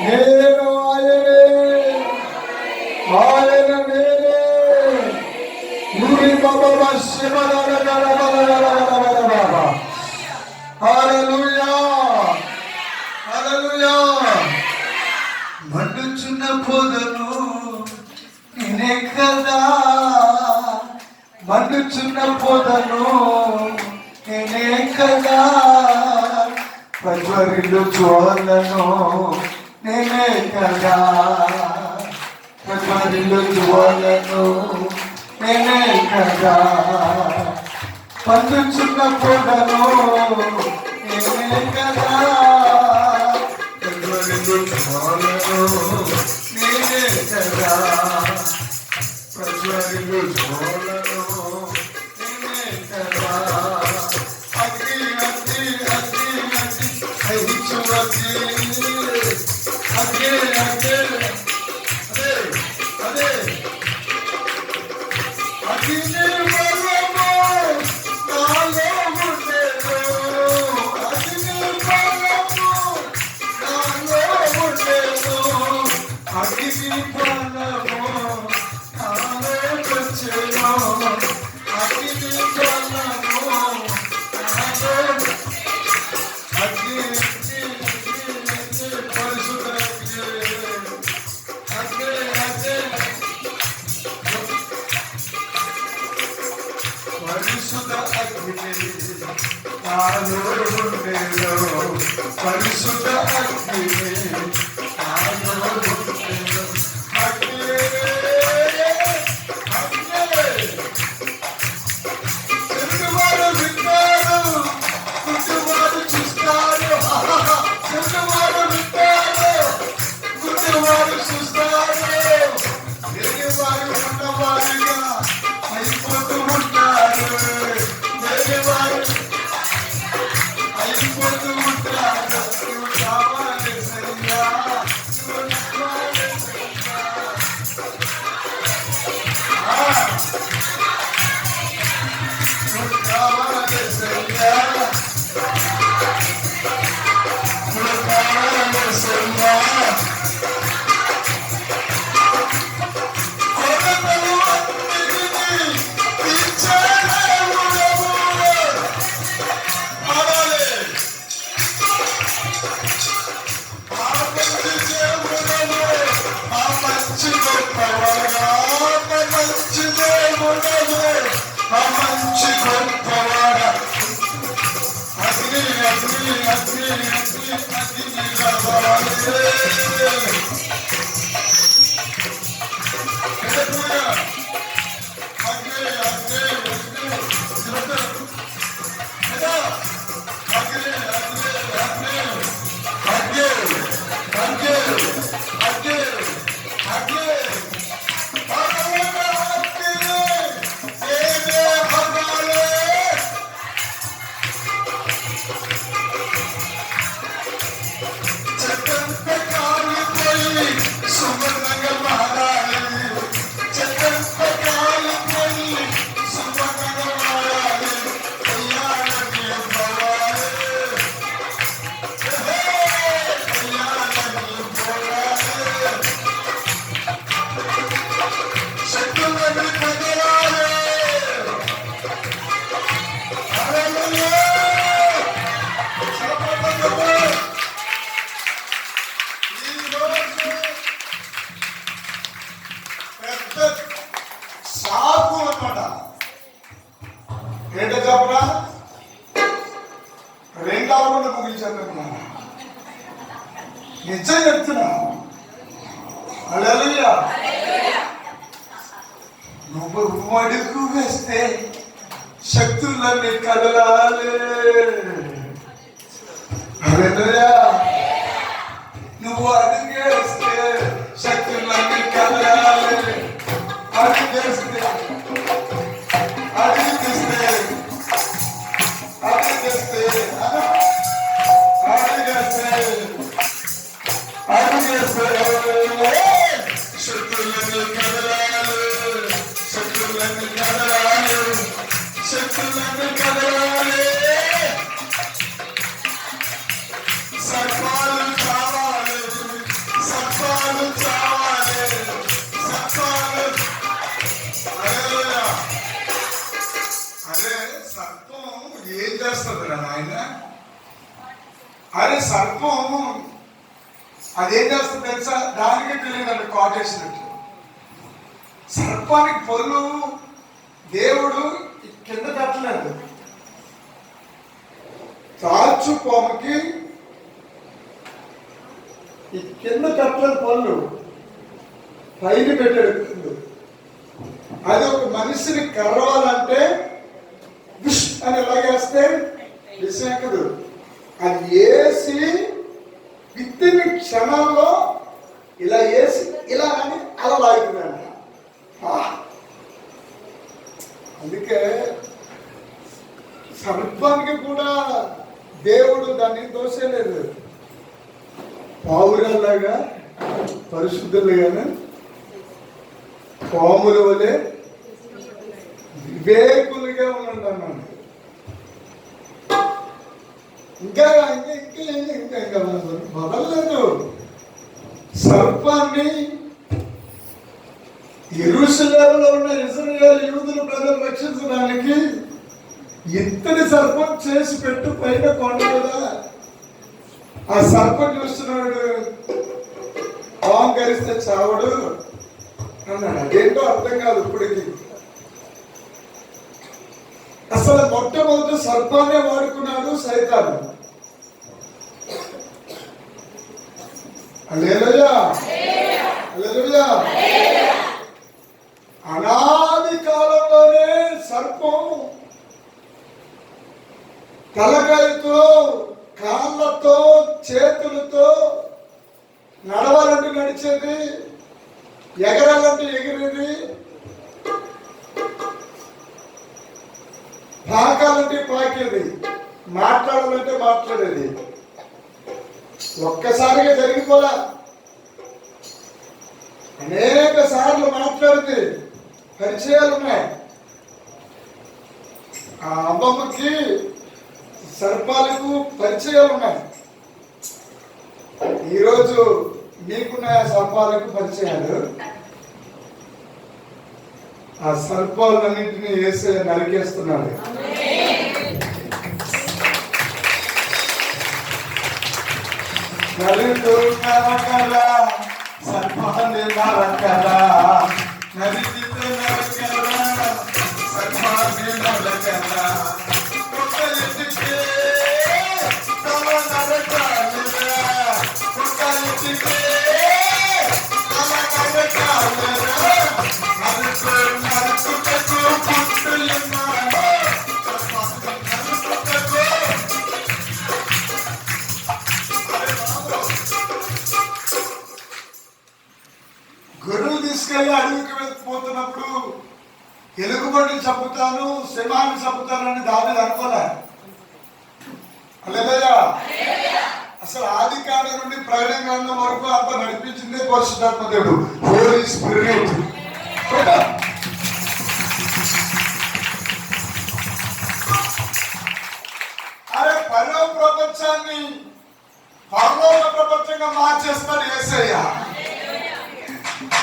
నేను ఆయన నేనే నూరి బాబా శివ హల్లెలూయా హల్లెలూయా. మండుచున్న పొదను నేనే కదా, మండుచున్న పొదను నేనే కదా, ప్రజ్వరిల్లు జ్వాలను నేనే కదా, ప్రజ్వరిల్లు జ్వాలను నేనే కదా, మండుచున్న పొదను నేనే కదా, ప్రజ్వరిల్లు జ్వాలను నేనే కదా, ప్రజ్వరిల్లు జ్వాలను నేనే కదా. అగ్ని అగ్ని అగ్ని అగ్ని హైచు అగ్ని అగ్ని అగ్ని అదే అదే అగ్ని బలము నాలో ఉండేను, అగ్ని బలము నాలో ఉండేను, అగ్ని బలము నాలో వచ్చేను, అగ్ని బలము నాలో అగ్ని పరిశుద్ధ అగ్ని అగ్ని పరిశుద్ధ అగ్ని నాలో ఉండేను, పరిశుద్ధ అగ్ని నాలో ఉండేను, అగ్ని అగ్ని. చెడువారు విన్నారు, గుడ్డివారు చూస్తారు, చెడువారు విన్నారు, గుడ్డివారు చూస్తారు, లేనివారు ఉన్నవారుగా అయిపోతూ ఉంటారు, లేనివారు అయిపోతూ ఉంటారు. నువ్వు కావాలి సరిగా, నువ్వు కావాలి సరిగా. నువ్వు కావాలి సరిగా, నువ్వు కావాలి సరిగా. కొరతలు అన్నిటినీ తీర్చేదేవుడవు. పాడాలి. ఆ మంచి దేవుడవు, ఆ మంచి గొప్పవాడా, ఆ మంచి దేవుడవు, ఆ మంచి గొప్పవాడా. అగ్ని అగ్ని అగ్ని అగ్ని అగ్ని రావాలి. హల్లెలూయా. అగ్ని అగ్ని అగ్ని కదా, అగ్ని అగ్ని అగ్ని అగ్ని అగ్ని అగ్ని అగ్ని భగవంతుని అగ్ని నేనే భగాలే. చెత్తంతా కాలిపోయి సువర్ణంగా మారాలి, చెత్తంతా కాలిపోయి సువర్ణంగా మారాలి, కళ్యాణమే పోవాలి, కళ్యాణమే పోవాలి, శక్తులను కదలాలి. హల్లెలూయా. పెద్ద షాపు అన్నమాట. ఏంటో చెప్పరా, రెండవకుండా ముగించాను. నిజం చెప్తున్నా. హల్లెలూయా. నువ్వు అడుగు వేస్తే శక్తులన్నీ కదలాలి. హల్లెలూయా. నువ్వు అడుగేస్తే శక్తులన్నీ కదలాలి. అడుగేస్తే అడుగుస్తే అడుగేస్తే అడుగేస్తే అడుగేస్తే శక్తులన్నీ కదలాలి, శక్తులన్నీ కదలాలి, శక్తులన్నీ కదలాలి. సర్వ చేస్తుంది ఆయన. అరే సర్పం అదేం చేస్తుంది తెలుసా? దానికే తెలియదండి కాటేసినట్టు. సర్పానికి పళ్ళు దేవుడు కింద కట్టలేదు, తార్చు పాముకి ఈ కింద కట్టలేదు, పళ్ళు పైన పెట్టాడు. అది ఒక మనిషిని కర్రవాలంటే విష్ అని ఎలాగేస్తే విశాఖదు, అది వేసి విత్తిన క్షణంలో ఇలా వేసి ఇలా అని అలా లాగుతున్నాడు. అందుకే సర్పానికి కూడా దేవుడు దాన్ని దోషలేదు. పావురాల్లాగా పరిశుద్ధులుగానే పాముల వలె వివేకులుగా ఉండండి అన్నాడు. ఇంకా వదలలేదు. సర్పాన్ని యెరూషలేములో ఉన్న ఇశ్రాయేలు యూదుల ప్రజలు రక్షించడానికి ఇత్తడి సర్పం చేసి పెట్టు పైన కొండ కదా. ఆ సర్పం చూస్తున్నాడు, పాము కరిస్తే చావడు అన్నాడు. అదేంటో అర్థం కాదు ఇప్పటికి. అసలు మొట్టమొదటి సర్పాన్నే వాడుకున్నాడు సైతాను. హల్లెలూయా, హల్లెలూయా. అనాది కాలంలోనే సర్పం తలకాయతో, కాళ్ళతో, చేతులతో నడవాలంటే నడిచేది, ఎగరాలంటే ఎగిరేది, పాకాలంటే పాకేది, మాట్లాడాలంటే మాట్లాడేది. ఒక్కసారిగా జరిగిపోలా, అనేక సార్లు మాట్లాడితే పరిచయాలు ఉన్నాయి. ఆ అమ్మమ్మకి సర్పాలకు పరిచయాలు ఉన్నాయి. ఈరోజు మీకున్న సర్పాలకు పరిచయాలు. ఆ సర్పాలన్నింటినీ వేసే నరికేస్తున్నాడు. నరకరా సర్పాన్ని నరకరా, నరికితే నరకరా సర్పాన్ని నరకరా. ఒక ఇంటికే తల నరకాలిరా, ఒక ఇంటికే తల నరకాలిరా. నరుకుటకు పుట్టులున్నాడు, నరుకుటకు. గొర్రెలు తీసుకెళ్లి అడవికి పోతున్నప్పుడు ఎలుగుబండిని చంపుతాను, సింహాన్ని చంపుతాను అని దావీదు అనుకోలే. హల్లెలూయా. అసలు ఆది కాండం నుండి ప్రకటన గ్రంథం వరకు అంతా నడిపించిందే పరిశుద్ధాత్మ దేవుడు, హోలీ స్పిరిట్. అరే పరో ప్రపంచాన్ని పరలోక ప్రపంచంగా మార్చేస్తాడు యేసయ్య.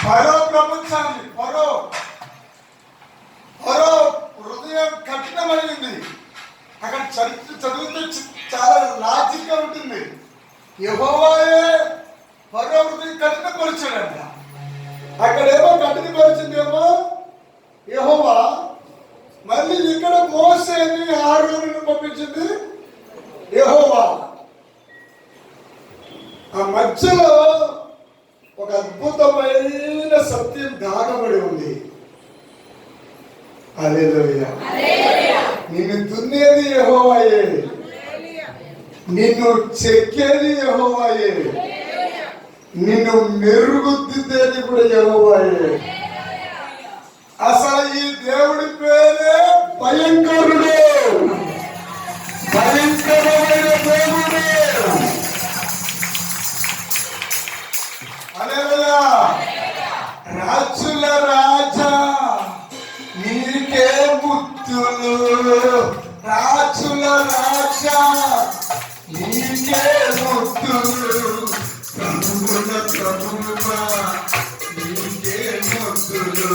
పరో ప్రపంచాన్ని పరో హృదయం కఠినమైంది. అక్కడ చదివితే చాలా లాజిక్ గా ఉంటుంది. యెహోవాయే పరో హృదయం కఠినపరిచాడంట. అక్కడేమో కఠినపరిచిందేమో యెహోవా, మళ్ళీ ఇక్కడ మోసేని ఆరోనును పంపించింది యెహోవా. ఆ మధ్యలో ఒక అద్భుతమైన సత్యం దాగబడి ఉంది. హల్లెలూయా. నిన్ను దున్నేది యెహోవాయే, నిన్ను చెక్కేది యెహోవాయే, నిన్ను మెరుగుదిద్దేది కూడా యెహోవాయే. అసలు ఈ దేవుడి పేరే భయంకరుడు, భయంకరమైన దేవుడు. హల్లెలూయా. రాజుల రాజా నీకే ముత్తులు, రాజుల రాజా నీకే ముత్తులు, ప్రభువుల ప్రభువా నీకే ముత్తులు.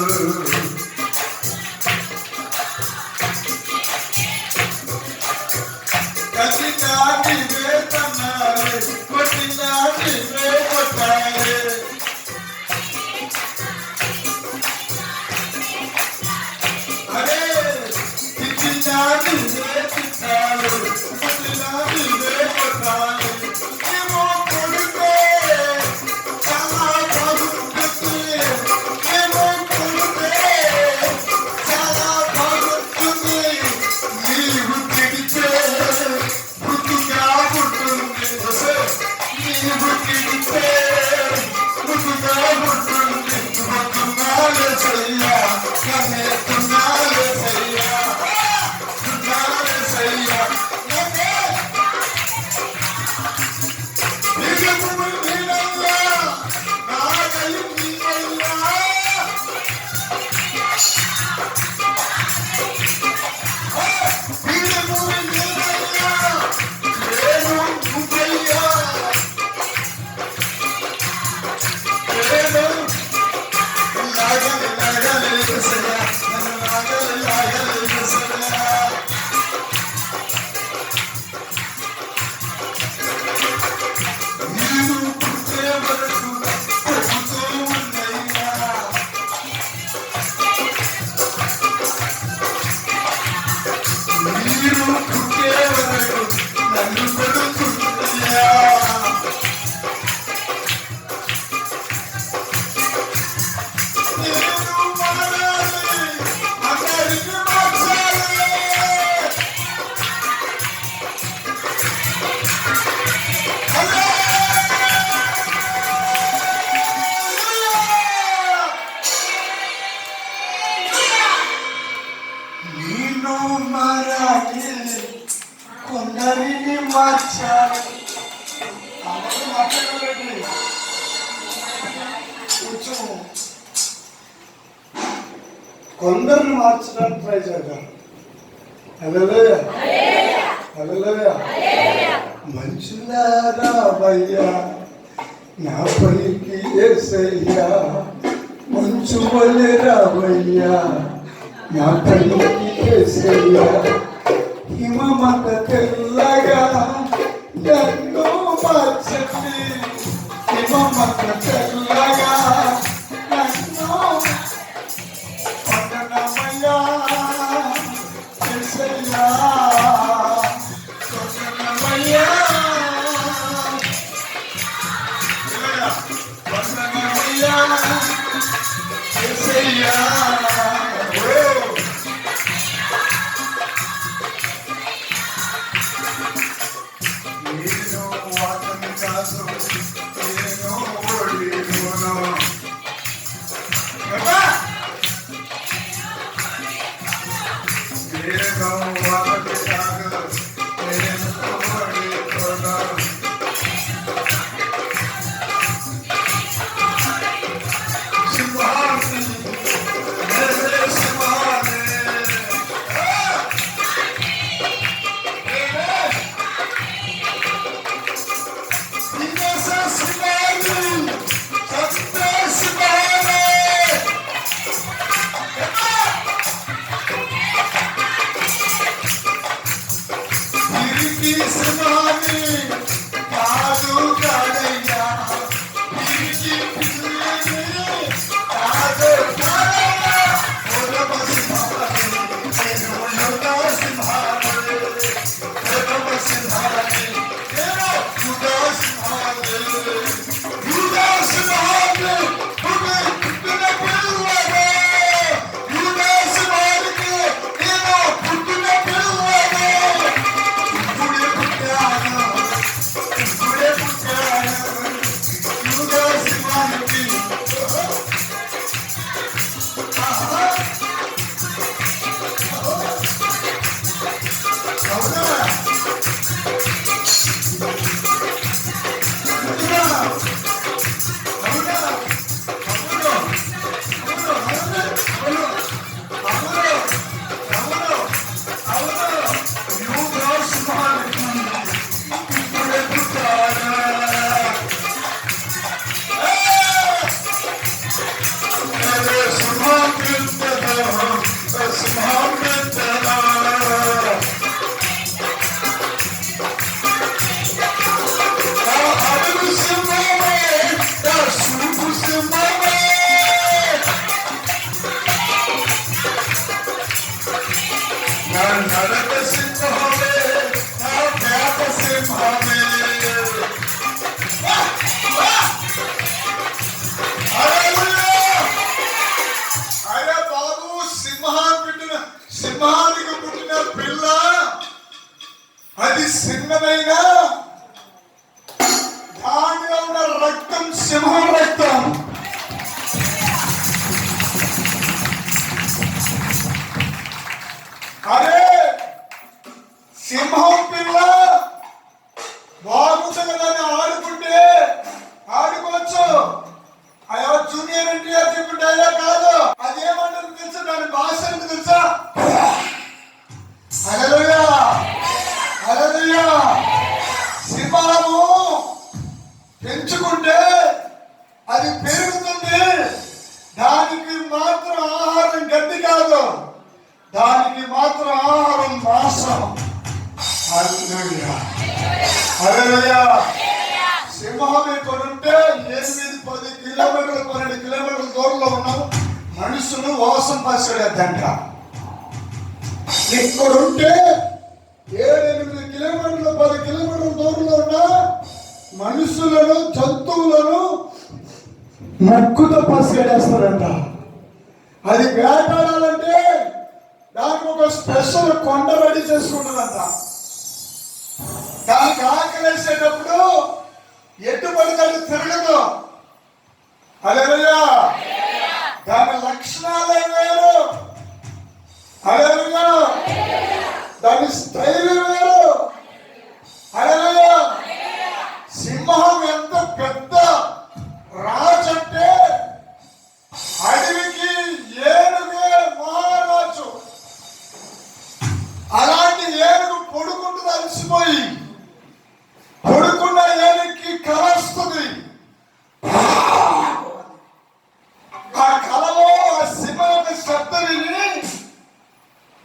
మాట్లాడాలండి కొంచెం కొందరిని మార్చడానికి ట్రై చేద్దాం. హల్లెలూయా హల్లెలూయా. మంచులారా వయ్యా నా పైకి యేసయ్యా, మంచు వలె రావయ్యా నా పైకి యేసయ్యా, హిమమత తెల్లగా నన్ను మార్చండి, హిమమత తెల్లగా నన్ను వందనమయ్యా యేసయ్యా, వందనమయ్యా వందనమయ్యా యేసయ్యా. నేను వాటని కాదు, నేను ఓడిపోను. నేను వాటని కాదు, నేను ఓడిపోను. సింహాన్ని సింహాన్ని కాదు కాదయ్యా, పిలిచి పిలిచి కాదు కాదయ్యా, ఉలవ సింహాన్ని నేను యుధ సింహాన్ని, ఉలవ సింహాన్ని నేను యుధ సింహాన్ని, యుధ సింహాన్ని పుట్టిన పిల్లవే, యుధ సింహానికి నేను పుట్టిన పిల్లవే, ఇప్పుడే పుట్టాను ఇప్పుడే పుట్టాను యుధ సింహానికి. అవునా నరక సింహమే నా పేద సింహమే. అరే బాబు, సింహానికి పుట్టిన పిల్ల అది సింహమైనా దానిలో ఉన్న రక్తం సింహం రక్తం. అరే సింహం పిల్ల బాగుంటుంది కదా, ఆడుకుంటే ఆడుకోవచ్చు. అయ్యో జూనియర్ ఎన్టీఆర్ చెప్పిన డైలాగ్ కాదు, అదేమంటారు తెలుసా, దాని భాష ఎందుకు తెలుసా? హల్లెలూయా హల్లెలూయా. సింహము పెంచుకుంటే అది పెరుగుతుంది, దానికి మాత్రం ఆహారం గడ్డి కాదు, దానికి మాత్రం ఆహారం మాంసం. హల్లెలూయా హల్లెలూయా. సింహం ఎక్కడుంటే 8-10 కిలోమీటర్లు 12 కిలోమీటర్ల దూరంలో ఉన్నాము, మనుషులు వాసం పసిగడేద్దంట. ఇక్కడుంటే 7-8 కిలోమీటర్లు 10 కిలోమీటర్ల దూరంలో ఉన్న మనుషులను జంతువులను ముక్కుతో పసిగడేస్తారంట. అది వేటాడాలంటే దానికి ఒక స్పెషల్ కొండ రెడీ చేసుకుంటుందంట. దానికి ఆకలేసేటప్పుడు ఎటు పడితే తిరగదు. హల్లెలూయా. దాని లక్షణాలే వేరు. హల్లెలూయా. దాని స్టైల్ వేరు. హల్లెలూయా. సింహం ఎంత పెద్ద రాజు అంటే అడవికి ఏనుగే మహారాజు. అలాంటి ఏనుగు పొడుకుంటుంది, అలసిపోయి పొడుకున్న ఏనుగుకి కల వస్తుంది. ఆ కలలో ఆ సింహం యొక్క శబ్దం విని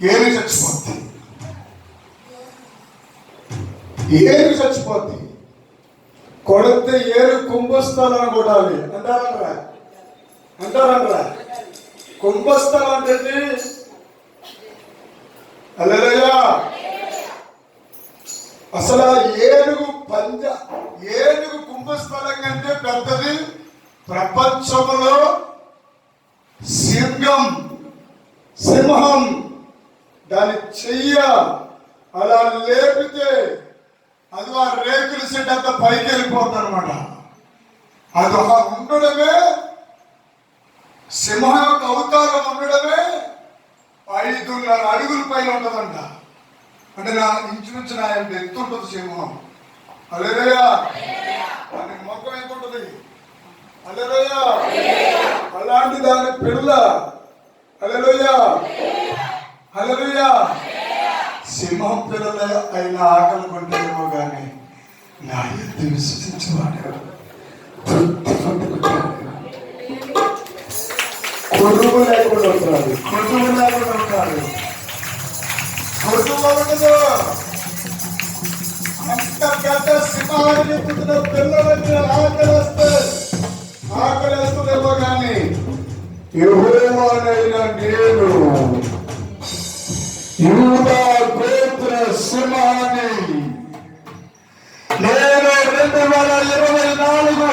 ఏనుగు చచ్చిపోద్ది. ఏనుగు చచ్చిపోద్ది. కొడితే ఏనుగు కుంభస్థలం కొట్టాలి అంటారంటారా? అంటారంటారా? కుంభస్థలం అంటే హల్లెలూయా. అసలు ఏనుగు ఏనుగు కుంభస్థలం కంటే పెద్దది ప్రపంచంలో సింహం దాని చెయ్య అలా లేపితే అది ఆ రేకుల సెట్ అంతా పైకి వెళ్ళిపోతుంది అనమాట. అది ఉండడమే, సింహం యొక్క అవతారం ఉండడమే 5.5 అడుగుల పైన ఉంటుందంట. అంటే నా ఇంచుమించు నా ఎంత ఉంటుంది సింహం. హల్లెలూయా. దాని ముఖం ఎంత ఉంటుంది. హల్లెలూయా. అలాంటి దాని పిల్ల. హల్లెలూయా. హల్లెలూయా. సింహం పిల్లల అయిన ఆకలి కొంటేమో కానీ నా ఎత్తు విశ్వసించేవాడు కొడుకు లేకుండా ఉంటాడు. కొడుకు లేకుండా ఉంటాడు. కొడుకు ఉండదు. అంత పెద్ద సింహాన్ని పుట్టిన పిల్లలకి ఆకలేస్తుందేమో కానీ యెహోవానైన నేను యూదా గోత్ర సింహాన్ని నేను 2024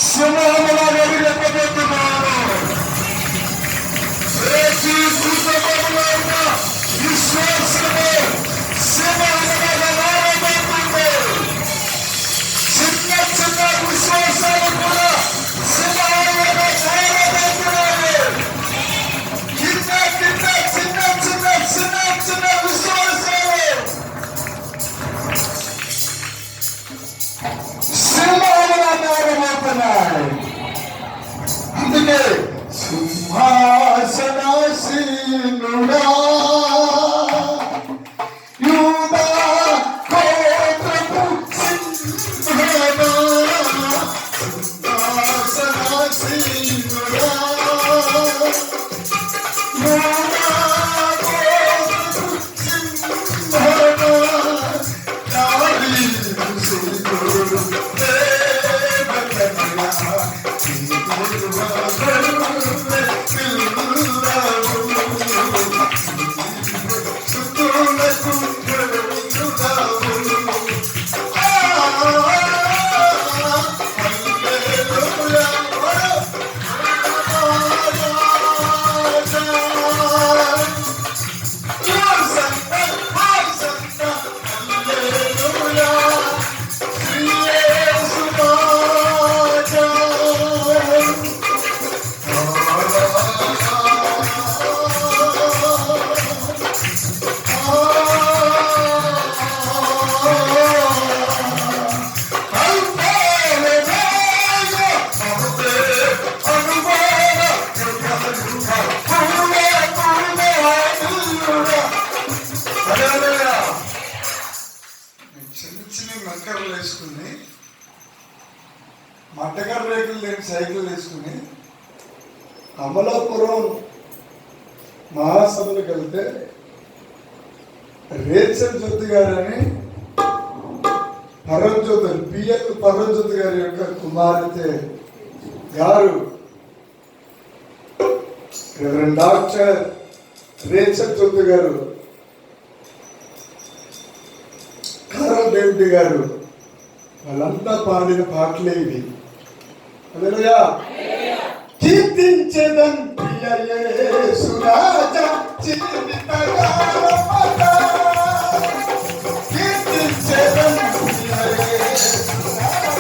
సింహములా ఎదురెక్కబోతున్నాను. విశ్వాసము సింహముగా మారబోతుంది. చిన్న చిన్న విశ్వాసాలు కూడా సింహముగా మారబోతున్నాయి. చిన్న చిన్న చిన్న చిన్న చిన్న చిన్న విశ్వాసాలు సింహముగా మారబోతున్నాయి. అందుకే సింహాసనాసీనుడా యూదా గోత్రపు సింహమా, సింహాసనాసీనుడా యూదా గోత్రపు సింహమా, దావీదు సింహుడు మట్టగారు రేకులు లేని సైకిల్ వేసుకుని అమలాపురం మహాసభలకు వెళ్తే రేచల్ జ్యోతి గారు అని పరంజ్యోతి గారి యొక్క కుమార్తె గారు రెవరెండ్ డాక్టర్ రేచల్ జ్యోతి గారు, కారల్ డేవిడ్ గారు వాళ్ళంతా పాడిన పాటలే ఇవి. హల్లెలూయా. కీర్తించెదన్ ప్రియ యేసు రాజా జీవితకాలమంతా, కీర్తించెదన్ ప్రియ యేసు రాజా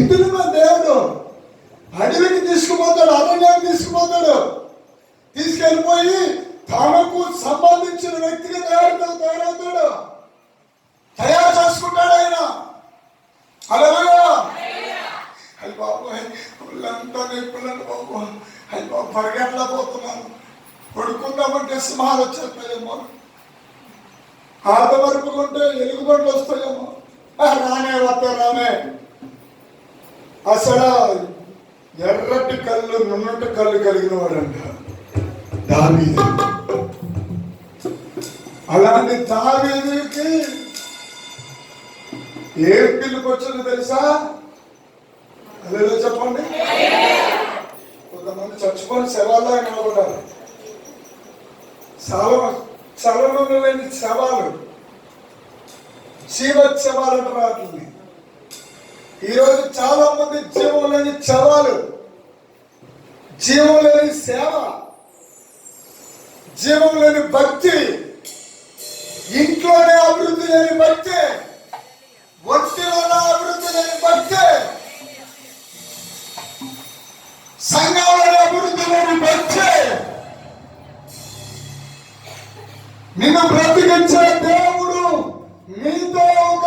వ్యక్తులు మన దేవుడు అడవికి తీసుకుపోతాడు, అరణ్యానికి తీసుకుపోతాడు. తీసుకెళ్ళిపోయి తనకు సంబంధించిన వ్యక్తిగా తయారవుతాడు, తయారు చేసుకుంటాడు ఆయన. హల్లెలూయా. అయ్య బాబు పిల్లలంతా పిల్లలు బాబు, అయ్య బాబు పరిగెట్టలేకపోతున్నాను, పడుకుందామంటే సింహాలు వచ్చేస్తాయేమో, ఆట వరపుకుంటే ఎలుగుబండ్లు వస్తాయేమో. రానే రానే అసలు ఎర్రటి కళ్ళు నున్నటి కళ్ళు కలిగిన వాడంట దావీదు. అలాంటి దావీదుకి ఏ పిల్లికి వచ్చిందో తెలుసా? అదే చెప్పండి. కొంతమంది చచ్చిపోయిన శవాల్లో ఆయన నిలబడ్డారు. చలనం లేని శవాలు, జీవోత్సవాలు అంటారు వాటిని. ఈరోజు చాలా మంది జీవం లేని శవాలు, జీవం లేని సేవ, జీవం లేని భక్తి, ఇంట్లోనే అభివృద్ధి లేని భక్తి, ఒంటిలోనే అభివృద్ధి లేని భక్తి, సంఘంలోనే అభివృద్ధి లేని భక్తి. నిన్ను బ్రతికించే దేవుడు నీతో ఒక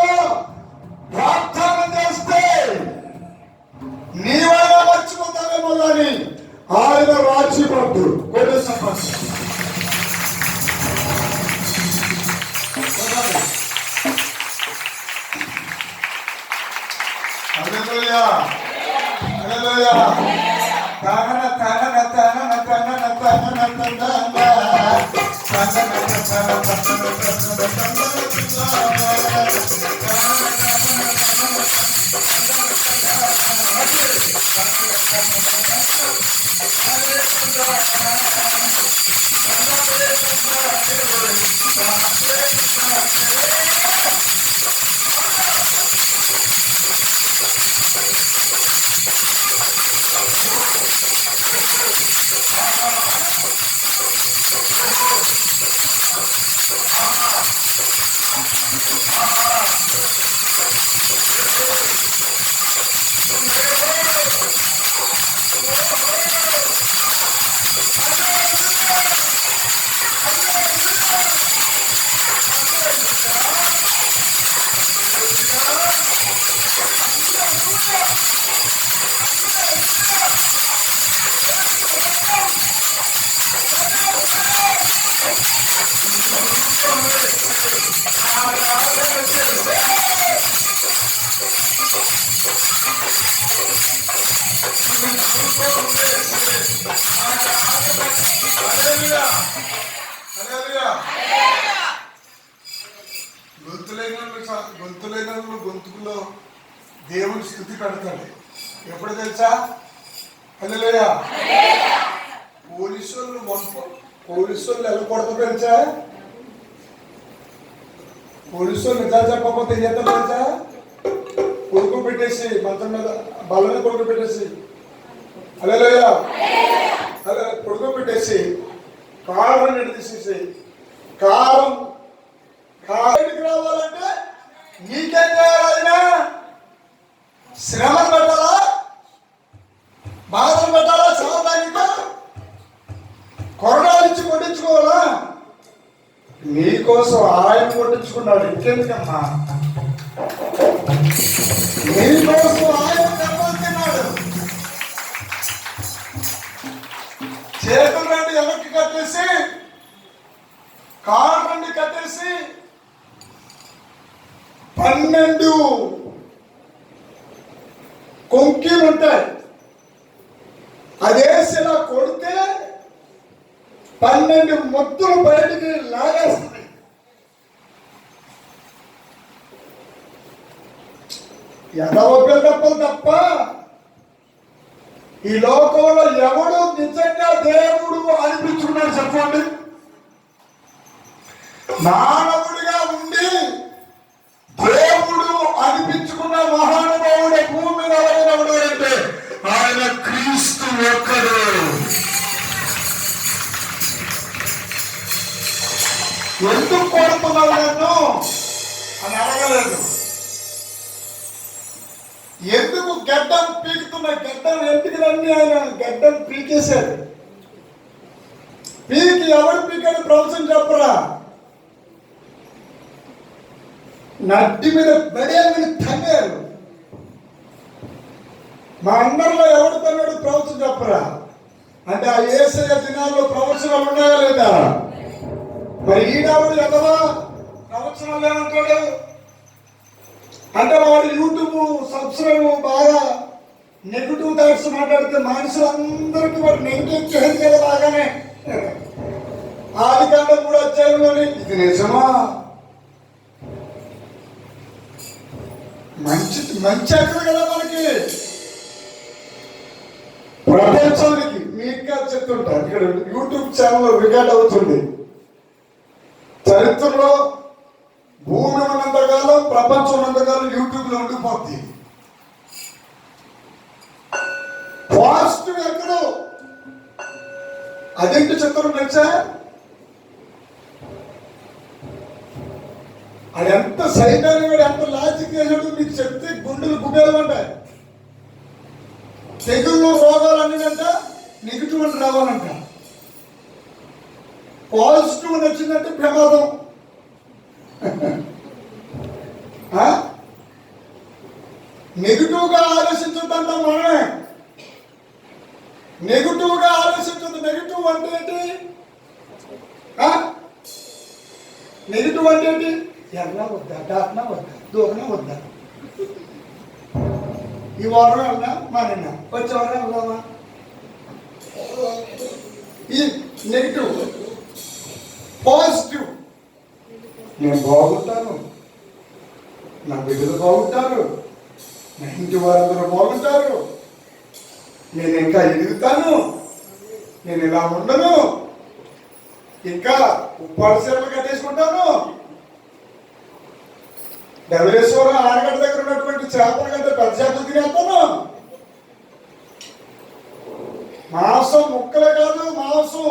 ప్రార్థన చేస్తే నీవైనా మర్చిపోతావేమో కానీ ఆయన రాజీపడ్డు కొట్టేసాడు. హల్లెలూయా, హల్లెలూయా. తాన తాన తాన తాన తాన తాన గొంతులైన గొంతుకులో దేవుని స్థుతి పెడతాడు. ఎప్పుడు తెలుసా? హల్లెలూయా. పోలీసులు ఎలా కొడతా తెలుసా? పోలీసులు నిజాలు చెప్పకపోతే ఏం చేస్తారు తెలుసా? కొడుకు పెట్టేసి మంచం మీద బలమే కొడుకు పెట్టేసి, హల్లెలూయా, అలా కొడుకు పెట్టేసి కారం తీసేసి కారం రావాలంటే నీకేం చేయాలైనా శ్రమను పెట్టాలా, బాధలు పెట్టాలా, చావడానికి కొరడాలు ఇచ్చి కొట్టించుకోవాలా? నీకోసం ఆయన కొట్టించుకున్నాడు. ఇంకెందుకమ్మా? నీకోసం ఆయన దెబ్బతిన్నాడు. చేతులు రెండు వెనక్కి కట్టేసి, కాళ్ళు రెండు కట్టేసి 12 కొంకీలు ఉంటాయి. అదేసిలా కొడితే 12 మొత్తులు బయటికి లాగేస్తుంది. ఎదవ బిల్డప్పులు తప్ప ఈ లోకంలో ఎవడు నిజంగా దేవుడు అనిపించుకున్నాడు చెప్పండి? మానవుడిగా ఉండి దేవుడు అనిపించుకున్న మహానుభావుడు భూమి మీద ఎవరైనప్పుడు అంటే ఆయన క్రీస్తు ఒక్కడు. ఎందుకు కొడుతున్నావు నన్ను అని అడగలేదు. ఎందుకు గడ్డం పీకుతున్న గడ్డం ఎంపికలన్నీ ఆయన గడ్డం పీకేశాడు. పీకి ఎవరు పీకాడు ప్రవచనం చెప్పరా? నడ్డి మీద బడియాలని తన్నారు. మా అందరిలో ఎవడు తన్నాడు ప్రవచనం చెప్పరా? అంటే ఆ యేసయ్య దినాల్లో ప్రవచనాలు ఉన్నాయా లేదా? మరి ఈడవాడు ఎదవా ప్రవచనాలు ఏమంటాడు అంటే వాడు యూట్యూబ్ సబ్స్క్రైబ్ బాగా నెగిటివ్ థాట్స్ మాట్లాడితే మనుషులందరికీ వాడు నెగిటివ్ చేయదు కదా. బాగానే ఆదికాండం 3వ అధ్యాయంలోని ఇది నిజమా? మంచి మంచి అక్కడ కదా మనకి ప్రపంచానికి మీకు చెప్తుంటారు. ఇక్కడ యూట్యూబ్ ఛానల్ రికార్డ్ అవుతుంది. చరిత్రలో భూమి ఉన్నంతకాలం ప్రపంచం ఉన్నంతకాలం యూట్యూబ్ లో ఉండిపోద్ది. పాజిటివ్ ఎక్కడో అదేంటి చెప్తారు తెలుసా? అది ఎంత సైతాన్ని ఎంత లాజిక్ వేసాడు మీకు చెప్తే గుండెలు గుబేలు అంటాయి. తెగుళ్ళు రోగాలు అన్నింట నెగిటివ్ అని రావాలంట. పాజిటివ్ అని వచ్చిందంటే ప్రమాదం. నెగిటివ్ గా ఆలోచించొద్దంట మనమే. నెగిటివ్ గా ఆలోచించొద్దు. నెగిటివ్ అంటే ఏంటి? నెగిటివ్ అంటే ఏంటి? ఎర్ర వద్దా, దాటినా వద్దా, దూకనా వద్దా, ఈ వారం వెళ్ళినా మానినా, వచ్చే వారం వెళ్దామా? ఈ నెగిటివ్. పాజిటివ్ నేను బాగుంటాను, నా బిడ్డలు బాగుంటారు, నా ఇంటి వారందరూ బాగుంటారు, నేను ఇంకా ఎదుగుతాను, నేను ఇలా ఉండను, ఇంకా ఉప్పాడు సేవలు కట్టేసుకుంటాను, ధవళేశ్వరం ఆనగడ్డ దగ్గర ఉన్నటువంటి చేపల కంటే పెద్ద చేపలు తినేస్తాను, మాంసం ముక్కలే కాదు మాంసం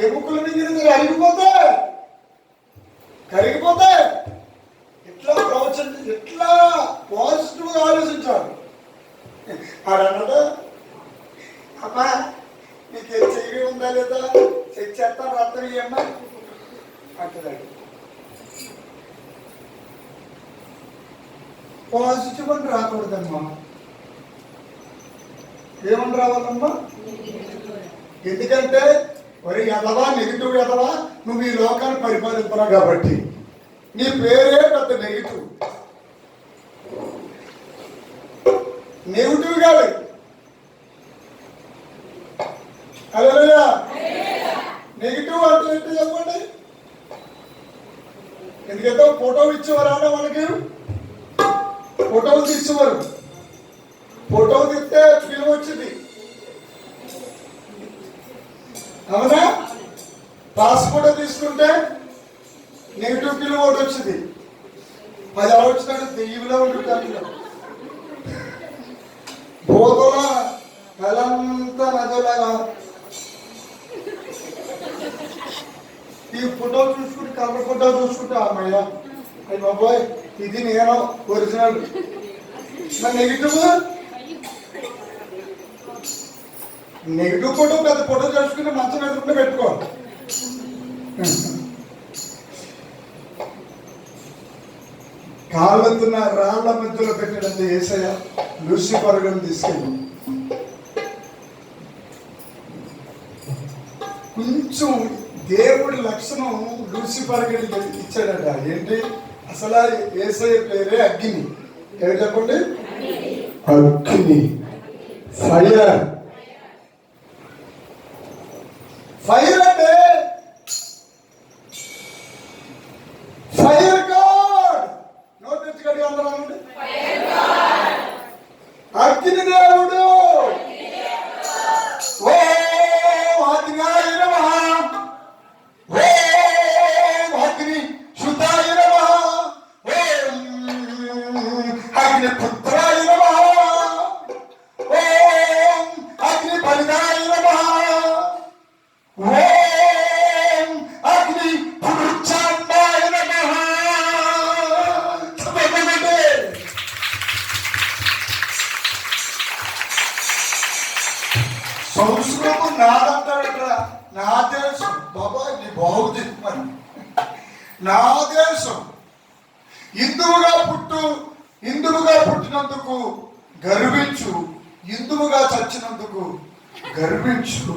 ఎముకలు మింగినది అరిగిపోతే కరిగిపోతే ఇట్లా ప్రవచన ఇట్లా పాజిటివ్ గా ఆలోచించాలి. ఆడన్నాడు అమ్మా నీకు చెయ్యి ఉందా లేదా, చెత్తా రక్తం ఇయ్యమ్మా అంటున్నాడు. పాజిటివ్ అని రాకూడదమ్మా. ఏమని రావాలమ్మా? ఎందుకంటే మరి ఎదవా నెగిటివ్ ఎదవా నువ్వు ఈ లోకాన్ని పరిపాలిస్తున్నావు కాబట్టి నీ పేరే పెద్ద నెగిటివ్. నెగిటివ్ కాదు. హల్లెలూయా. నెగిటివ్ అంటే ఏంటి చెప్పండి? ఎందుకంటే ఫోటో ఇచ్చేవారు అన్న మనకి ఫోటోలు తీసేవారు. ఫోటో తీస్తే ఫిల్మ్ వచ్చింది అవునా? పాస్ ఫోటో తీసుకుంటే నెగిటివ్ ఫిల్మ్ ఒకటి వచ్చింది. అది ఎలా వచ్చినాడు? దెయ్యంలో ఉంటుంది. భూతల నెలంతా నదిలాగా ఈ ఫోటో చూసుకుంటే కలర్ ఫోటో చూసుకుంటా అమ్మయ్య అయ్యి బాబోయ్ ఇది నేను ఒరిజినల్. మరి నెగిటివ్ ఫోటో పెద్ద ఫోటో చేసుకుని మంచం ఎదురుకుంటే పెట్టుకో. కాళ్ళెత్తున్న రాళ్ల మధ్యలో పెట్టినంత యేసయ్య లూసిఫర్ గారిని తీసుకెళ్ళి కొంచెం దేవుడి లక్షణం లూసిఫర్ గారికి ఇచ్చాడట. ఏంటి అసలు యేసయ్య పేరే అగ్ని. ఏం చెప్పండి? అగ్ని, ఫైర్. ఫైర్ అంటే ఫైర్ గాడ్. నోట్ తెచ్చుకోండి అందరూ. అగ్ని దేవుడు. ఓ అగ్నాయ నమః, ఓ అగ్ని శుద్ధాయ నమః, ఓం అగ్ని పుత్రాయ నమః, ఓం అగ్ని బలిదాయ నమః, ఓం సంస్కృతం నాదంటాడట్రా. నా దేశం బాబా నీ బాగుంది మరి. నా దేశం హిందువుగా పుట్టినందుకు గర్వించు, హిందువుగా చచ్చినందుకు గర్వించు.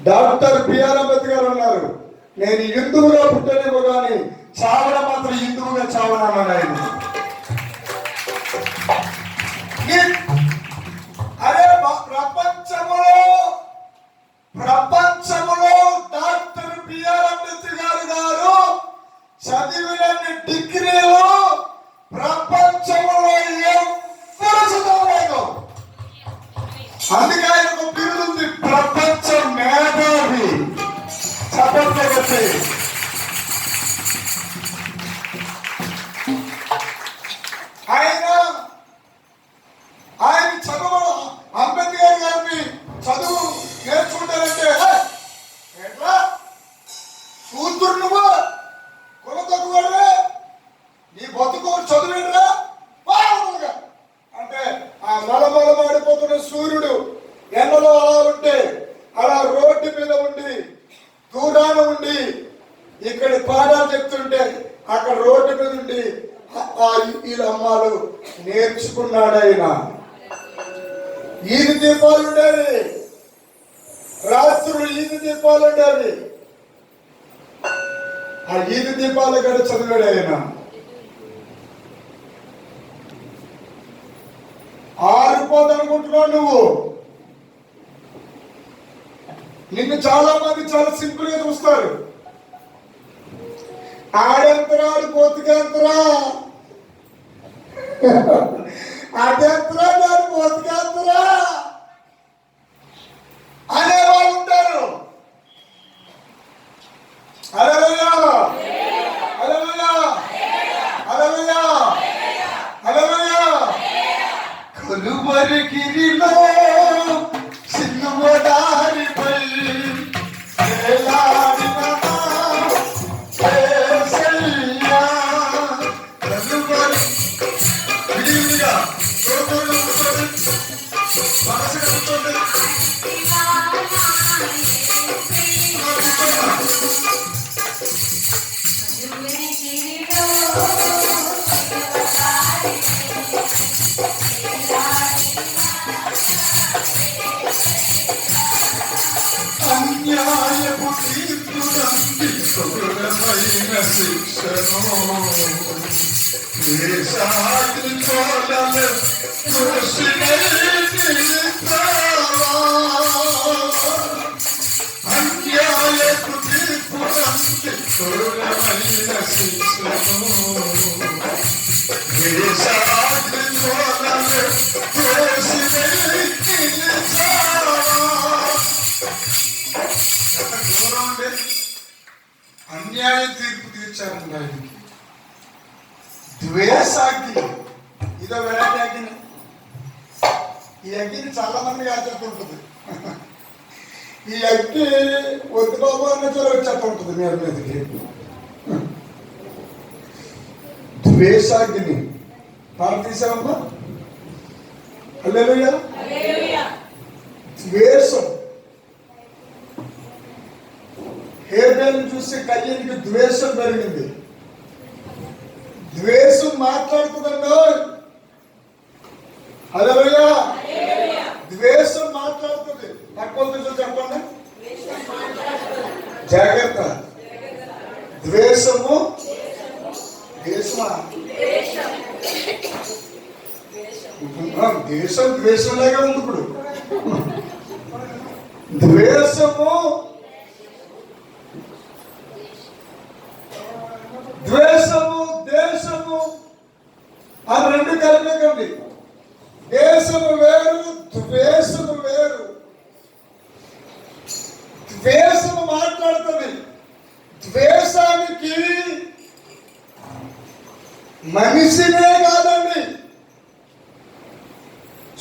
డాక్టర్ బిఆర్ అంబేద్కర్ అన్నారు, నేను హిందువుగా పుట్టలేమో కానీ చావడం మాత్రం హిందువుగా చావనన్నాడు ఆయన. అరే ప్రపంచములో డాక్టర్ బిఆర్ అంబేద్కర్ గారు చదివిన డిగ్రీలు ప్రపంచంలో ఎవ్వరు చదవలేదు. అందుకే ఆయనకు బిరుదుంది ప్రపంచ మేధావి. చెప్పండి. ఆయన చదువు అంబేద్కర్ గారిని చదువు నేర్చుకుంటారంటే ఎట్లా కూతురు నువ్వు కుల తక్కువే నీ బతుకు చదువేంద్రా బాగుంటుందిగా అంటే ఆ మలమలమాడిపోతున్న సూర్యుడు ఎండలో అలా ఉంటే అలా రోడ్డు మీద ఉండి దూరాన ఉండి ఇక్కడ పాఠాలు చెప్తుంటే అక్కడ రోడ్డు మీద ఉండి వీళ్ళ అమ్మాలు నేర్చుకున్నాడు ఆయన. ఈది దీపాలు ఉండేవి, రాత్రులు ఈది దీపాలు ఉండేవి. ఆ ఈది దీపాలు కూడా చదివాడు ఆయన. ఆరిపోదనుకుంటున్నావు నువ్వు. నిన్ను చాలా మంది చాలా సింపుల్ గా చూస్తారు. ఆడెంతరా ఆడు పోతుకెంతరా, అదెంతరా దాని పోతుకెంతరా అనేవాళ్ళు ఉంటారు. హల్లెలూయా హల్లెలూయా హల్లెలూయా హల్లెలూయా. కలువరిగిరిలో సిలువదారిపై అన్యాయపు తీర్పునంది క్రూరమైన శిక్షను దేశాన్ని చూడలే అన్యాయపు తీర్పునంది క్రూరమైన శిక్షను దేశాన్ని చూడలే అన్యాయ తీర్పు తీర్చారండి ఆయనకి. ద్వేషాగ్ని ఇదో వెరైటీ అగ్ని. ఈ అగ్ని చాలా మందికి ఆచరిస్తుంటుంది. ఈ అగ్ని వద్దు బాబు అన్న చోర వచ్చేస్తూ ఉంటుంది మీ మీదకి. ద్వేషాగ్ని పాట తీసామమ్మా. హల్లెలూయా. ద్వేషం. హేబేలును చూసి కయ్యనికి ద్వేషం పెరిగింది. ద్వేషం మాట్లాడుతుందండి. హల్లెలూయా. ద్వేషం మాట్లాడుతుంది. పక్కన చెప్పండి, జాగ్రత్త. ద్వేషము దేశమా దేశం ద్వేషంలాగా ఉంది ఇప్పుడు. ద్వేషము ద్వేషము దేశము ఆ రెండు కలిపేకండి. దేశము వేరు, ద్వేషము వేరు. ద్వేషము మాట్లాడుతుంది. ద్వేషానికి మనిషినే కాదండి,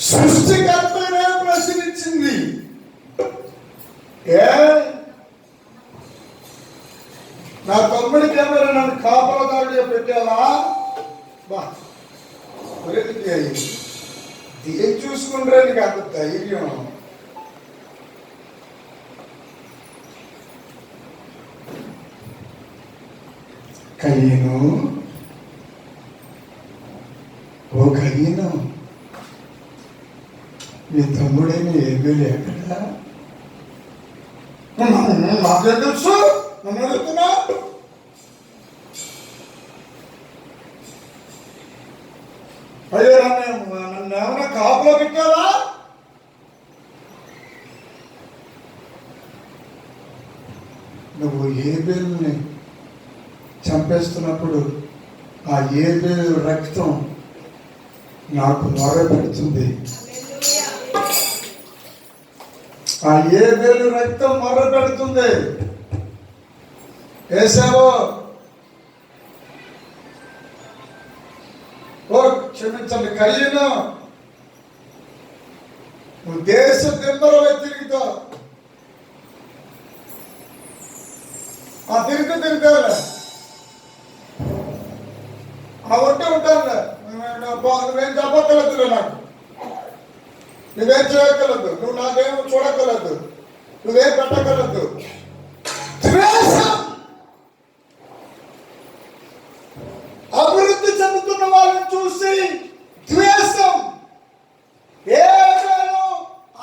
సృష్టికర్తనే ప్రశ్నించింది. నా తమ్ముడికి ఏమైనా నన్ను కాపలదారుడిగా పెట్టావా? ఏం చూసుకుంటే నీకు అంత ధైర్యం? కయ్యను, ఓ కయ్యను, నీ తమ్ముడైన ఏబేలు ఎక్కడా? నాకేం తెలుసు? నన్ను అడుగుతున్నా? అయ్యో, నన్ను ఏమైనా కాపులో పెట్టావా? నువ్వు ఏబేలుని చంపేస్తున్నప్పుడు ఆ ఏబేలు రక్తం నాకు మొరపెడుతుంది. ఆ ఏబేలు రక్తం మొరపెడుతుంది. ఏసావు, ఓ క్షమించండి కయ్యను, నువ్వు దేశ దిమ్మరవై తిరుగుతావు. ఆ తిరుగుతావులే, ఆ ఉంటానులే. నువ్వేం చెప్పక్కర్లేదు, నాకు నువ్వేం చేయక్కర్లేదు, నువ్వు నాకేం చూడక్కర్లేదు, నువ్వేం పెట్టక్కర్లేదు. ద్వేషం, అభివృద్ధి చెందుతున్న వాళ్ళని చూసి ద్వేషం. ఏబేలు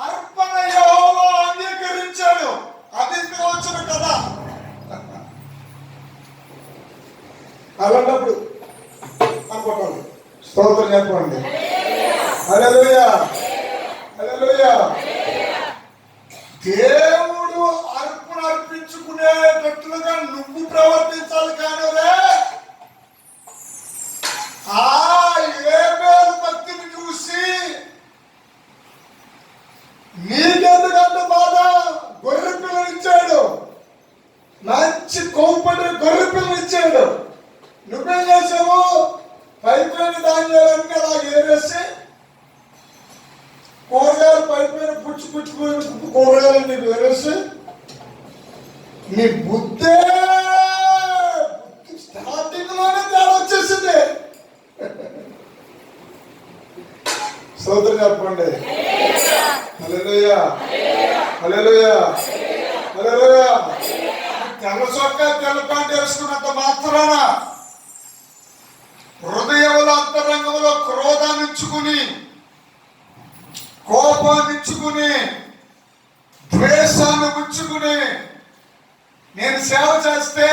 అర్పణ యెహోవా అంగీకరించాడు, అది వచ్చిన కదా. అలాంటప్పుడు అనుకోండి, స్తోత్రం చెప్పండి. హల్లెలూయా, హల్లెలూయా. దేవుడు అర్పణ అర్పించుకునేటట్లుగా నువ్వు ప్రవర్తించాలి. కానీ ఆ ఏబేలు భక్తిని చూసి నీకెందుకంత బాధ? గొర్రె పిల్లనిచ్చాడు, మంచి కొవ్వుపడిన గొర్రె పిల్లనిచ్చాడు. నువ్వేం చేసావు? పైపోయిన ధాన్యాలన్నీ అలా ఏరేసి కూరగాయలు పైపోయిన పుచ్చుకుపోయిన కూరగాయలన్నీ ఏరేసి నీ బుద్ధే స్టార్టింగ్ లోనే తేడా వచ్చేసింది. స్తోత్రం చెప్పండి. హల్లెలూయా, హల్లెలూయా, హల్లెలూయా. తెల్ల చొక్కా తెల్ల ప్యాంట్ వేసుకున్నంత మాత్రాన హృదయముల అంతరంగంలో క్రోధాన్ని ఇచ్చుకుని, కోపాన్ని ఇచ్చుకుని, ద్వేషాన్ని ఉంచుకుని నేను సేవ చేస్తే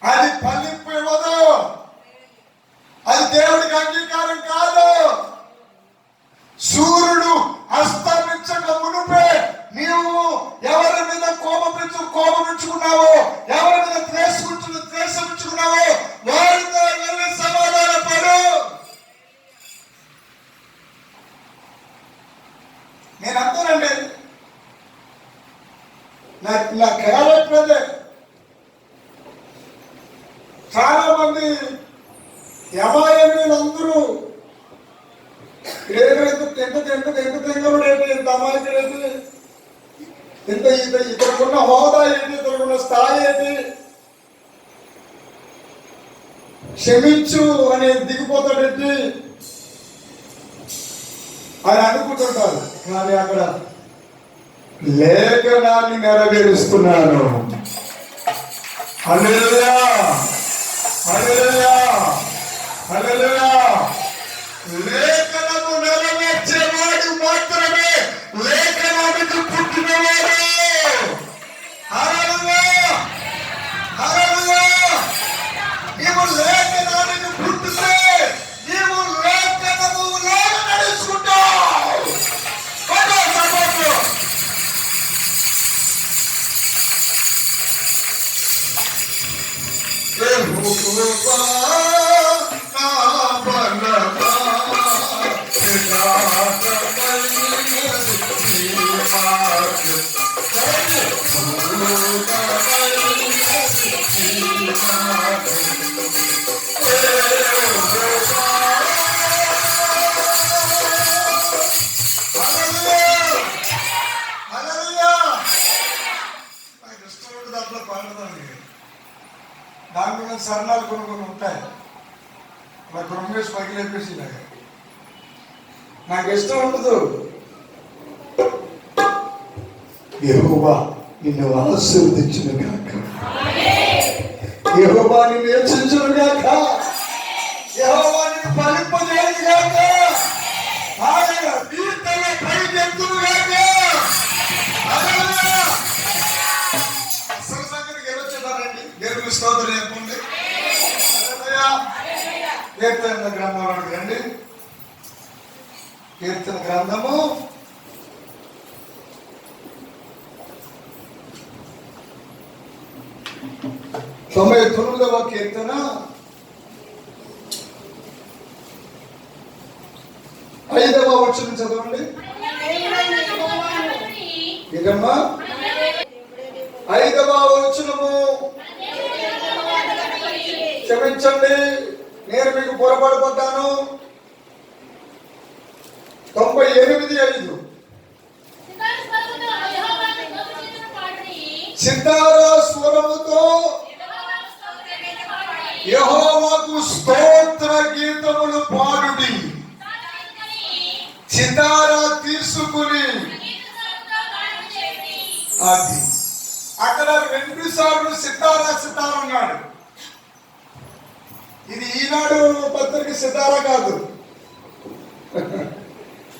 అది ఫలింపు ఇవ్వదు. అది దేవుడికి అంగీకారం కాదు. సూర్యుడు అస్తమించక మునుపే నీవు ఎవరి మీద కోపమించుకున్నావో, ఎవరి మీద ద్వేషమించుకున్నావో వారితో వెళ్ళి సమాధానపడు. నేను అంటానండి, నా క్యారెక్టర్ అదే. చాలా మంది యమాయమీలందరూ ఎంత తెంగరుడు ఏంటి, ఎంత అమాయకుడు ఏంటి, ఇతరుకున్న హోదా ఏంటి, ఇతరుకున్న స్థాయి ఏంటి, క్షమించు అని దిగిపోతాడేంటి అని అనుకుంటుంటారు. కానీ అక్కడ లేఖనాన్ని నెరవేరుస్తున్నాను. హల్లెలూయా, హల్లెలూయా, హల్లెలూయా. లేఖనము నెరవేర్చేవాడు మాత్రమే లేఖనానికి పుట్టినవాడు. హల్లెలూయా, హల్లెలూయా. నీవు లేఖనానికి పుట్టితే నీవు లేఖనములో నడుచుకుంటావు. దాంట్లో సరణాలు కొన్ని ఉంటాయి, అలా బ్రహ్మేష్ పగిలేపేసి నాకు ఇష్టం ఉండదు. యెహోవా నిన్ను ఆశీర్వదించును గాక, యెహోవా నిన్ను హెచ్చించును గాక, యెహోవా నిన్ను ఫలింపజేయును గాక, ఆయన కీర్తన పైకెత్తును గాక. హల్లెలూయా. అసలు సంగతి గెలుచున్నారండి. దేవునికి స్తోత్రం చెప్పండి. హల్లెలూయా. కీర్తన గ్రంథంలోకి రండి. కీర్తన గ్రంథము 99వ కీర్తన 5వ వచనం చదవండి. ఇదమ్మా 5వ వచనము. క్షమించండి, నేను మీకు పొరపాటుపడ్డాను. 98:5 సితారా స్వరముతో యెహోవాకు స్తోత్ర గీతములు పాడుడి. సితారా తీసుకుని అది అక్కడ 2 సార్లు సితారా సితారా అన్నాడు. ఇది ఈనాడు పత్రిక సితారా కాదు.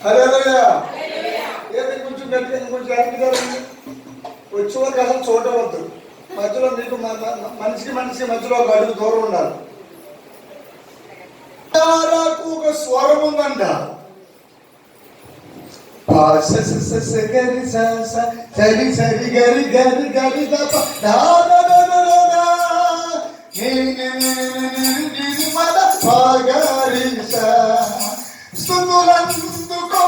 హల్లెలూయా. ఏది కొంచెం గట్టిగా కొంచెం యాక్టివ్గా వచ్చేవారికి అసలు చూడవద్దు. మధ్యలో మీకు మనిషికి మధ్యలో ఒక అడుగు దూరం ఉండాలి. ఒక స్వరం ఉందంట. సరి సరి గరి గరి గరి స్తుతులందుకో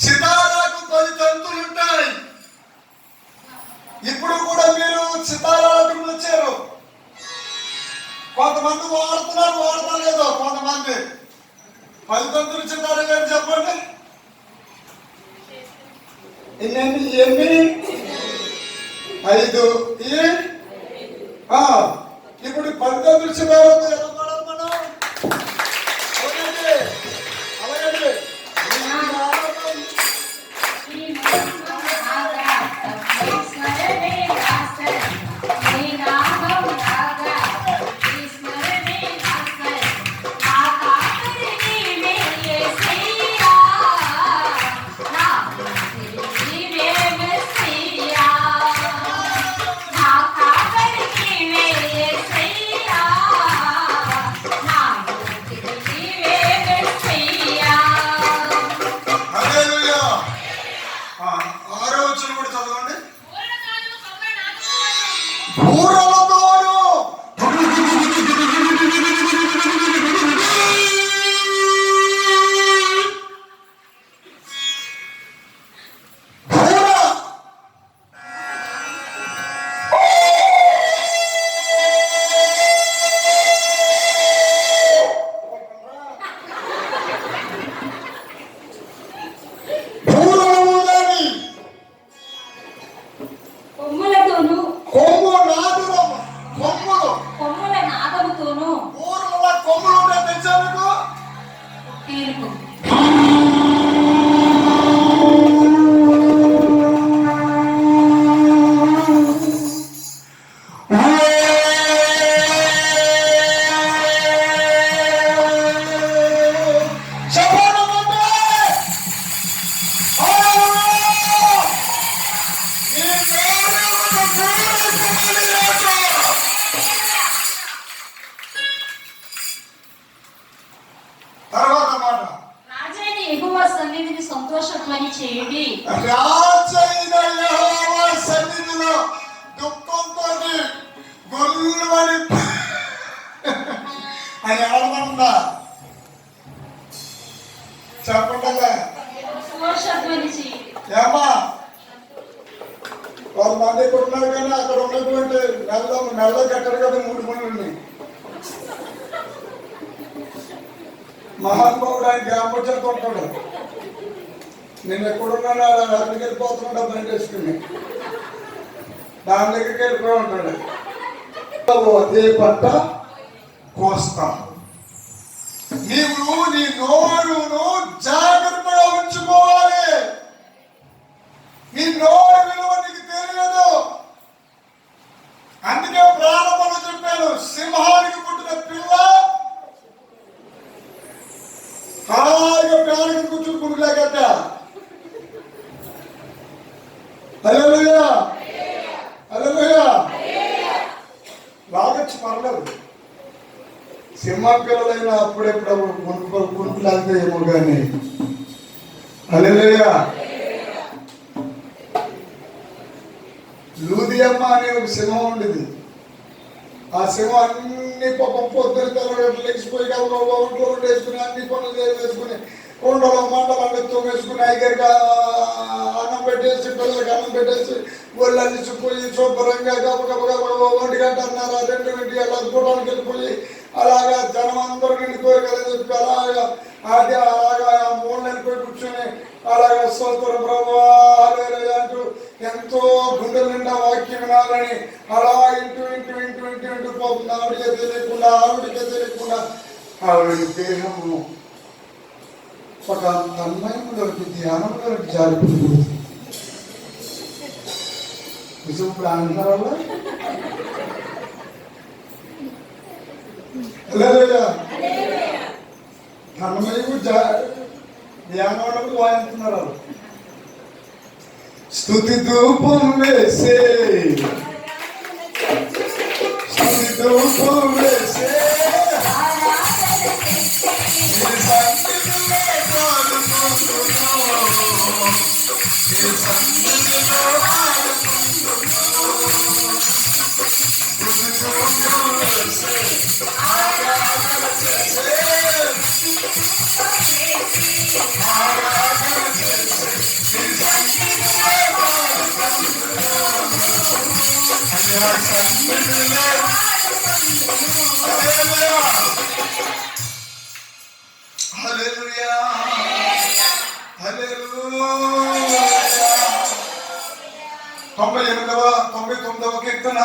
సితారాకు 10 తంతులుంటాయి. ఇప్పుడు కూడా మీరు సితారాకు వచ్చారు. కొంతమంది వాడతారు లేదో, కొంతమంది 10 తంతులు సితారా గారు చెప్పండి. ఎన్ని 5 ఇప్పుడు 10 తంతులు సితారాతో ఎలా పాడాలి మనం? అలాగే తీర్పు. తర్వాత మాట, రాజైన యెహోవా సన్నిధిని సంతోషధ్వని చేయుడి. రాజైన యెహోవా సన్నిధిలో దుఃఖంతో గొల్లుమని అని ఆడమనుందా? చెప్పండి. సంతోషధ్వని చేయుడి. ఏమా కొంతమంది ఉన్నారు కానీ అక్కడ ఉన్నటువంటి నెల కట్టారు కదా 3 పనులని మహానుభావుడు ఆయన గ్రామపంచాయతీ ఉంటాడు. నేను ఎక్కడున్నాను అక్కడికి వెళ్ళిపోతున్నాడు బండి వేసుకుని దాని దగ్గరికి వెళ్ళిపోయి ఉంటాడు. అదే పంట కోస్తా. నీవు నీ నోరును జాగ్రత్తగా ఉంచుకోవాలి. నీ నోరు విలువ నీకు తెలియదు. అందుకే ప్రారంభంలో చెప్పాను, సింహానికి పుట్టిన పిల్ల హాయిగా ప్రాణికి కూర్చుని కుడిలాగట. హల్లెలూయా, హల్లెలూయా. లాగొచ్చు పర్లేదు. సింహ పిల్లలైనా అప్పుడెప్పుడు కునుకు లాగితే ఏమో కానీ. హల్లెలూయా. లూదియమ్మ అనే ఒక సింహం ఉండేది. ఆ సింహం అన్ని పాపం పొద్దున తెల్లగట్లు లెగిసిపోయి ఒంట్లో వండేసుకుని అన్ని పనులు వేసుకుని కొండలో మండలం వేసుకుని ఐగరిగా అన్నం పెట్టేసి పిల్లలకి అన్నం పెట్టేసి ఒళ్ళు అల్లిసిపోయి శుభ్రంగా గబగబ 1 గంట అన్నారు 2 గంటకి అలా చూడడానికి వెళ్ళిపోయి అలాగా జనం అందరూ నిండిపోయి కదా చెప్పి అలాగా ఆ మూల వెళ్ళిపోయి కూర్చొని అలాగా స్తోత్రం ప్రభువా హల్లెలూయా అంటూ ఎంతో గుండెల నిండా వాక్యం వినాలని అలా ఇంటూ పోతుంది. ఆవిడికే తెలియకుండా ఆవిడ దేహము ఒక తన్మయంలోకి ధ్యానంలోకి జారిపోతుంది. ఇప్పుడు అంటున్నారా? తన్మయము ధ్యానం వాయించుతున్నారు. స్తుతి ధూపం వేసే హల్లెలూయా, హల్లెలూయా. 99వ కీర్తన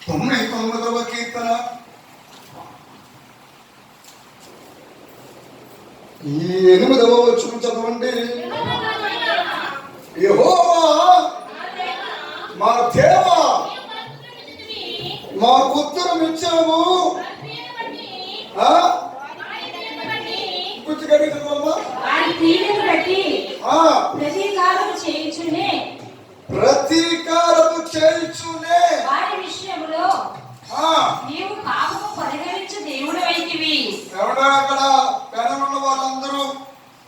99వ కీర్తన ఈ 8వ వచనం చదవండి. యెహోవా మా దేవా మాకు ఉత్తరం ఇచ్చావు. ప్రతీకారము చేయుచునే వారి విషయంలో నీవు పాపము పరిహరించు దేవుడు అయితివి. ఎవడా అక్కడ పెనమున్న వాళ్ళందరూ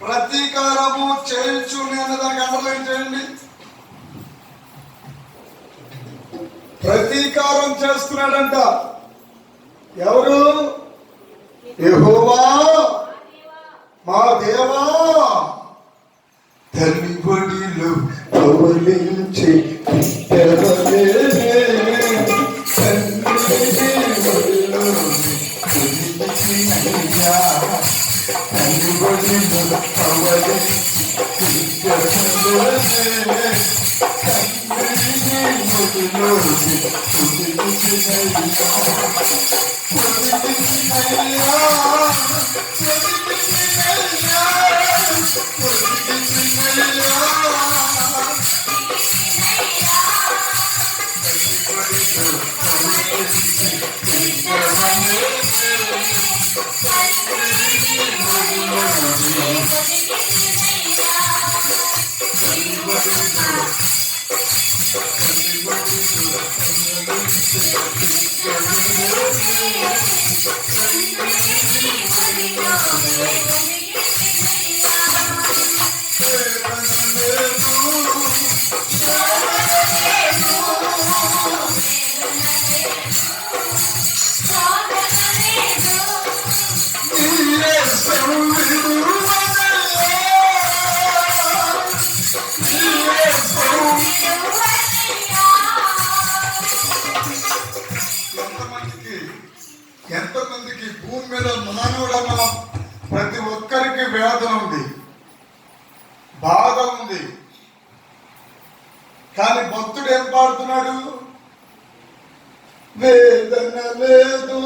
ప్రతీకారము చేయుచునే అన్నదానికి అండర్లైన్ చేయండి. ప్రతీకారం చేస్తున్నాడంట. ఎవరు? యెహోవా మా దేవా. తల్లి బడిలో పవలించి ఎంతమందికి భూమి మీద మానవుడన్న ప్రతి ఒక్కరికి వేదన ఉంది, బాధ ఉంది. కానీ భక్తుడు ఏం పాడుతున్నాడు? వేదన లేదు,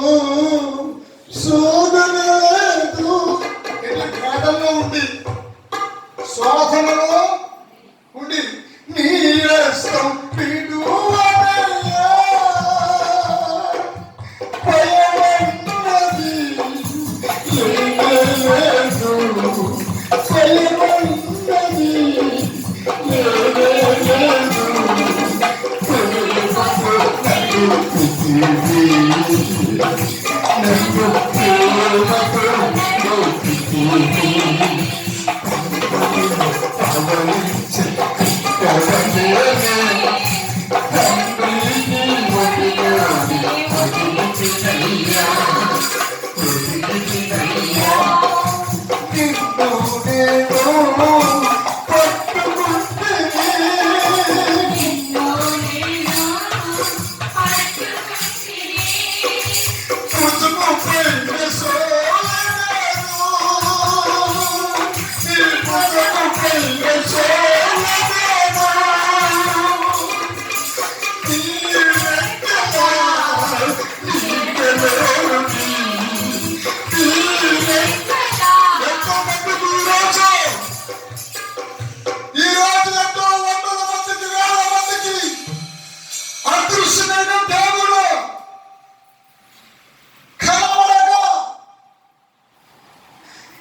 శోధన లేదు.